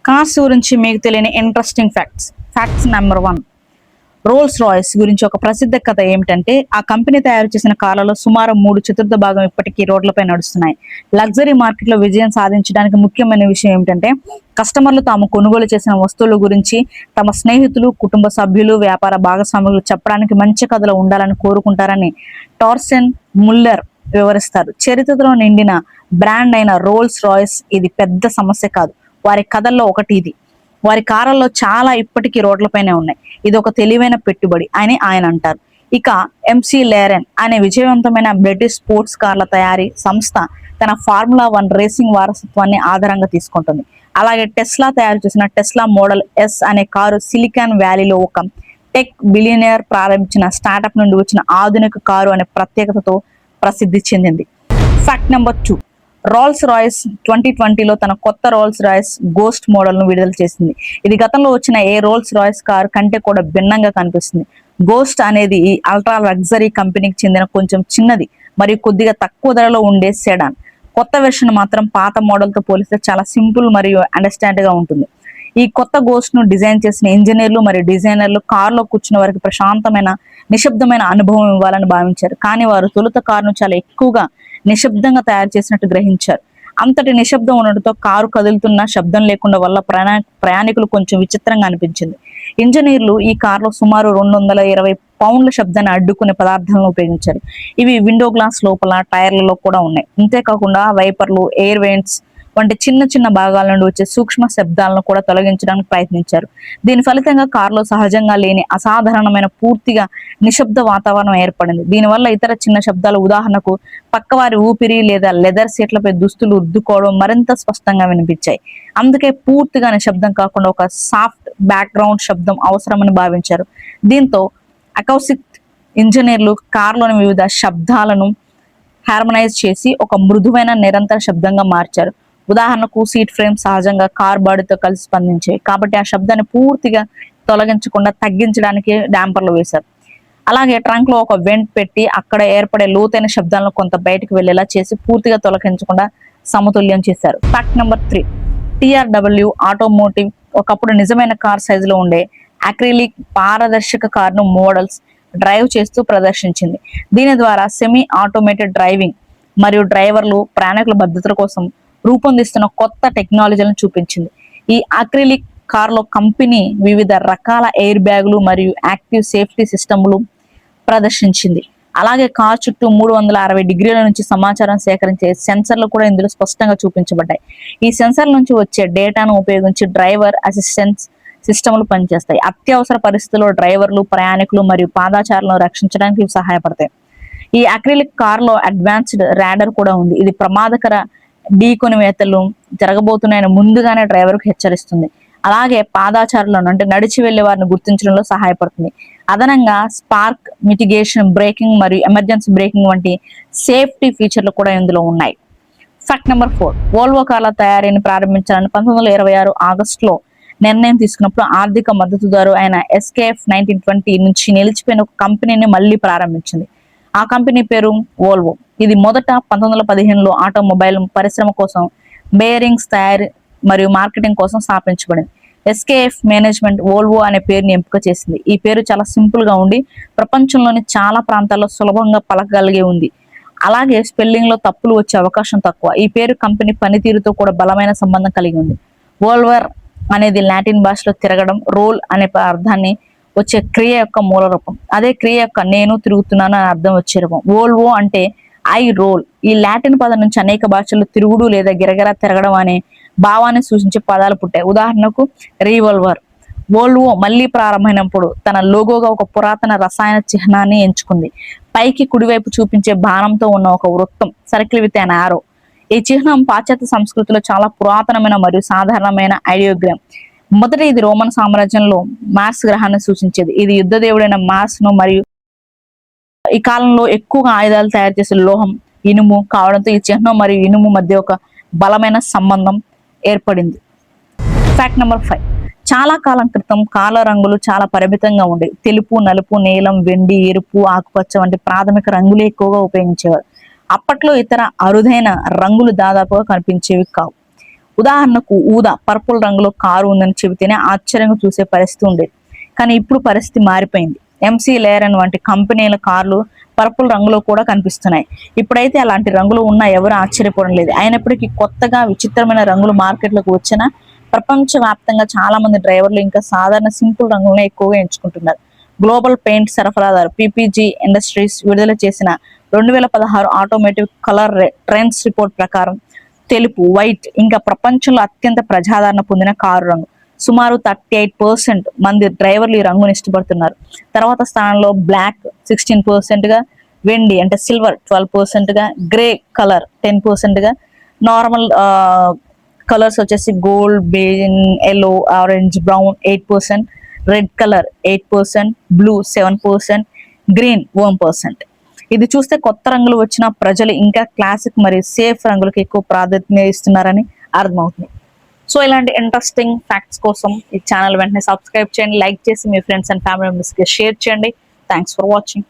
Cars గురించి మీకు తెలియని interesting facts number 1. Rolls Royce గురించి ఒక ప్రసిద్ధ కథ ఏమిటంటే, ఆ కంపెనీ తయారు చేసిన కార్లలో సుమారు 3/4 భాగం ఇప్పటికీ రోడ్లపై నడుస్తున్నాయి. లగ్జరీ మార్కెట్లో విజయం సాధించడానికి ముఖ్యమైన విషయం ఏమిటంటే, కస్టమర్లు తాము కొనుగోలు చేసిన వస్తువుల గురించి తమ స్నేహితులు, కుటుంబ సభ్యులు, వ్యాపార భాగస్వాములు చెప్పడానికి మంచి కథలు ఉండాలని కోరుకుంటారని టార్సెన్ ముల్లర్ వివరిస్తారు. చరిత్రలో నిండిన బ్రాండ్ అయిన రోల్స్ రాయ్స్ ఇది పెద్ద సమస్య కాదు. వారి కథల్లో ఒకటి ఇది. వారి కార్లలో చాలా ఇప్పటికీ రోడ్లపైనే ఉన్నాయి. ఇది ఒక తెలివైన పెట్టుబడి అని ఆయన అంటారు. ఇక ఎంసీ లేరెన్ అనే విజయవంతమైన బ్రిటిష్ స్పోర్ట్స్ కార్ల తయారీ సంస్థ తన ఫార్ములా 1 రేసింగ్ వారసత్వాన్ని ఆధారంగా తీసుకుంటుంది. అలాగే టెస్లా తయారు చేసిన టెస్లా మోడల్ ఎస్ అనే కారు సిలికాన్ వ్యాలీలో ఒక టెక్ బిలియనియర్ ప్రారంభించిన స్టార్టప్ నుండి వచ్చిన ఆధునిక కారు అనే ప్రత్యేకతతో ప్రసిద్ధి చెందింది. Fact number 2. రోల్స్ రాయ్స్ 2020లో తన కొత్త రోల్స్ రాయ్స్ గోస్ట్ మోడల్ ను విడుదల చేసింది. ఇది గతంలో వచ్చిన ఏ రోల్స్ రాయ్స్ కార్ కంటే కూడా భిన్నంగా కనిపిస్తుంది. గోస్ట్ అనేది ఈ అల్ట్రా లగ్జరీ కంపెనీకి చెందిన కొంచెం చిన్నది మరియు కొద్దిగా తక్కువ ధరలో ఉండే సెడాన్. కొత్త వెర్షన్ మాత్రం పాత మోడల్ తో పోలిస్తే చాలా సింపుల్ మరియు అండర్స్టాండ్ గా ఉంటుంది. ఈ కొత్త గోస్ట్ ను డిజైన్ చేసిన ఇంజనీర్లు మరియు డిజైనర్లు కారులో కూర్చున్న వారికి ప్రశాంతమైన నిశ్శబ్దమైన అనుభవం ఇవ్వాలని భావించారు. కానీ వారు తొలుత కారును చాలా ఎక్కువగా నిశ్శబ్దంగా తయారు చేసినట్టు గ్రహించారు. అంతటి నిశ్శబ్దం ఉండటంతో కారు కదులుతున్న శబ్దం లేకుండా వల్ల ప్రయాణికులు కొంచెం విచిత్రంగా అనిపించింది. ఇంజనీర్లు ఈ కారులో సుమారు 220 పౌండ్ల శబ్దాన్ని అడ్డుకునే పదార్థాలను ఉపయోగించారు. ఇవి విండో గ్లాస్ లోపల, టైర్లలో కూడా ఉన్నాయి. అంతేకాకుండా వైపర్లు, ఎయిర్ వెంట్స్ వంటి చిన్న చిన్న భాగాల నుండి వచ్చే సూక్ష్మ శబ్దాలను కూడా తొలగించడానికి ప్రయత్నించారు. దీని ఫలితంగా కారులో సహజంగా లేని అసాధారణమైన పూర్తిగా నిశ్శబ్ద వాతావరణం ఏర్పడింది. దీనివల్ల ఇతర చిన్న శబ్దాలు, ఉదాహరణకు పక్కవారి ఊపిరి లేదా లెదర్ సీట్లపై దుస్తులు రుద్దుకోవడం మరింత స్పష్టంగా వినిపించాయి. అందుకే పూర్తిగా నిశ్శబ్దం కాకుండా ఒక సాఫ్ట్ బ్యాక్గ్రౌండ్ శబ్దం అవసరమని భావించారు. దీంతో అకౌస్టిక్ ఇంజనీర్లు కారులోని వివిధ శబ్దాలను హార్మనైజ్ చేసి ఒక మృదువైన నిరంతర శబ్దంగా మార్చారు. ఉదాహరణకు సీట్ ఫ్రేమ్ సహజంగా కార్ బాడీతో కలిసి స్పందించాయి, కాబట్టి ఆ శబ్దాన్ని పూర్తిగా తొలగించకుండా తగ్గించడానికి డాంపర్లు వేశారు. అలాగే ట్రంక్ లో ఒక వెంట్ పెట్టి అక్కడ ఏర్పడే లోతైన శబ్దాలను కొంత బయటకు వెళ్లేలా చేసి పూర్తిగా తొలగించకుండా సమతుల్యం చేశారు. Fact number 3. TRW ఆటోమోటివ్ ఒకప్పుడు నిజమైన కార్ సైజులో ఉండే అక్రిలిక్ పారదర్శక కార్ను మోడల్స్ డ్రైవ్ చేస్తూ ప్రదర్శించింది. దీని ద్వారా సెమీ ఆటోమేటెడ్ డ్రైవింగ్ మరియు డ్రైవర్లు, ప్రయాణికుల భద్రత కోసం రూపొందిస్తున్న కొత్త టెక్నాలజీలను చూపించింది. ఈ అక్రిలిక్ కార్లో కంపెనీ వివిధ రకాల ఎయిర్ బ్యాగులు మరియు యాక్టివ్ సేఫ్టీ సిస్టమ్లు ప్రదర్శించింది. అలాగే కార్ చుట్టూ 360 డిగ్రీల నుంచి సమాచారం సేకరించే సెన్సర్లు కూడా ఇందులో స్పష్టంగా చూపించబడ్డాయి. ఈ సెన్సర్ల నుంచి వచ్చే డేటాను ఉపయోగించి డ్రైవర్ అసిస్టెన్స్ సిస్టమ్లు పనిచేస్తాయి. అత్యవసర పరిస్థితుల్లో డ్రైవర్లు, ప్రయాణికులు మరియు పాదాచారులను రక్షించడానికి ఇవి సహాయపడతాయి. ఈ అక్రిలిక్ కార్ లో అడ్వాన్స్డ్ రాడర్ కూడా ఉంది. ఇది ప్రమాదకర ఢీకొనివేతలు జరగబోతున్నాయని ముందుగానే డ్రైవర్ కు హెచ్చరిస్తుంది. అలాగే పాదాచారులను అంటే నడిచి వెళ్లే వారిని గుర్తించడంలో సహాయపడుతుంది. అదనంగా స్పార్క్ మిటిగేషన్, బ్రేకింగ్ మరియు ఎమర్జెన్సీ బ్రేకింగ్ వంటి సేఫ్టీ ఫీచర్లు కూడా ఇందులో ఉన్నాయి. Fact number 4. వోల్వో కార్ల తయారీని ప్రారంభించాలని 1926 ఆగస్టులో నిర్ణయం తీసుకున్నప్పుడు ఆర్థిక మద్దతుదారు అయిన SKF 1920 నుంచి నిలిచిపోయిన ఒక కంపెనీని మళ్ళీ ప్రారంభించింది. ఆ కంపెనీ పేరు వోల్వో. ఇది మొదట 1915లో ఆటోమొబైల్ పరిశ్రమ కోసం బేరింగ్స్ తయారీ మరియు మార్కెటింగ్ కోసం స్థాపించబడింది. SKF మేనేజ్మెంట్ వోల్వో అనే పేరుని ఎంపిక చేసింది. ఈ పేరు చాలా సింపుల్ గా ఉండి ప్రపంచంలోని చాలా ప్రాంతాల్లో సులభంగా పలకగలిగే ఉంది. అలాగే స్పెల్లింగ్ లో తప్పులు వచ్చే అవకాశం తక్కువ. ఈ పేరు కంపెనీ పనితీరుతో కూడా బలమైన సంబంధం కలిగి ఉంది. వోల్వర్ అనేది లాటిన్ భాషలో తిరగడం, రోల్ అనే అర్థాన్ని వచ్చే క్రియ యొక్క మూల రూపం. అదే క్రియ యొక్క నేను తిరుగుతున్నాను అని అర్థం వచ్చే రూపం. వోల్వో అంటే ఐ రోల్. ఈ లాటిన్ పదం నుంచి అనేక భాషల్లో తిరుగుడు లేదా గిరగిరా తిరగడం అనే భావాన్ని సూచించే పదాలు పుట్టాయి. ఉదాహరణకు రీవాల్వర్. వోల్వో మళ్ళీ ప్రారంభమైనప్పుడు తన లోగోగా ఒక పురాతన రసాయన చిహ్నాన్ని ఎంచుకుంది. పైకి కుడివైపు చూపించే బాణంతో ఉన్న ఒక వృత్తం, సర్కిల్ విత్ అన్ ఆరో. ఈ చిహ్నం పాశ్చాత్య సంస్కృతిలో చాలా పురాతనమైన మరియు సాధారణమైన ఐడియోగ్రామ్. మొదట ఇది రోమన్ సామ్రాజ్యంలో మార్స్ గ్రహాన్ని సూచించేది. ఇది యుద్ధ దేవుడైన మార్స్ ను మరియు ఈ కాలంలో ఎక్కువగా ఆయుధాలు తయారు చేసే లోహం ఇనుము కావడంతో ఈ చిహ్నం మరియు ఇనుము మధ్య ఒక బలమైన సంబంధం ఏర్పడింది. Fact number 5. చాలా కాలం క్రితం కార్ల రంగులు చాలా పరిమితంగా ఉండేవి. తెలుపు, నలుపు, నీలం, వెండి, ఎరుపు, ఆకుపచ్చ వంటి ప్రాథమిక రంగులు ఎక్కువగా ఉపయోగించేవారు. అప్పట్లో ఇతర అరుదైన రంగులు దాదాపుగా కనిపించేవి కావు. ఉదాహరణకు ఊదా పర్పుల్ రంగులో కారు ఉందని చెబితేనే ఆశ్చర్యంగా చూసే పరిస్థితి ఉండేది. కానీ ఇప్పుడు పరిస్థితి మారిపోయింది. ఎంసీ లేరన్ వంటి కంపెనీల కార్లు పర్పుల్ రంగులో కూడా కనిపిస్తున్నాయి. ఇప్పుడైతే అలాంటి రంగులు ఉన్నా ఎవరు ఆశ్చర్యపోవడం లేదు. అయినప్పటికీ కొత్తగా విచిత్రమైన రంగులు మార్కెట్లోకి వచ్చినా ప్రపంచవ్యాప్తంగా చాలా మంది డ్రైవర్లు ఇంకా సాధారణ సింపుల్ రంగులను ఎక్కువగా ఎంచుకుంటున్నారు. గ్లోబల్ పెయింట్ సరఫరాదారు పిపిజి ఇండస్ట్రీస్ విడుదల చేసిన 2016 ఆటోమేటివ్ కలర్ ట్రెండ్స్ రిపోర్ట్ ప్రకారం తెలుపు, వైట్ ఇంకా ప్రపంచంలో అత్యంత ప్రజాదరణ పొందిన కారు రంగు. సుమారు 38% మంది డ్రైవర్లు ఈ రంగుని ఇష్టపడుతున్నారు. తర్వాత స్థానంలో బ్లాక్ 16% గా, వెండి అంటే సిల్వర్ 12% గా, గ్రే కలర్ 10% గా, నార్మల్ కలర్స్ వచ్చేసి గోల్డ్, బేన్, yellow, orange, brown 8%, red colour 8%, blue 7%, green 1%. ఇది చూస్తే కొత్త రంగులు వచ్చిన ప్రజలు ఇంకా క్లాసిక్ మరియు సేఫ్ రంగులకు ఎక్కువ ప్రాధాన్యత ఇస్తున్నారని అర్థమవుతుంది. సో ఇలాంటి ఇంట్రెస్టింగ్ ఫ్యాక్ట్స్ కోసం ఈ ఛానల్ వెంటనే సబ్స్క్రైబ్ చేయండి, లైక్ చేసి మీ ఫ్రెండ్స్ అండ్ ఫ్యామిలీ మెంబర్స్కి షేర్ చేయండి. Thanks for watching.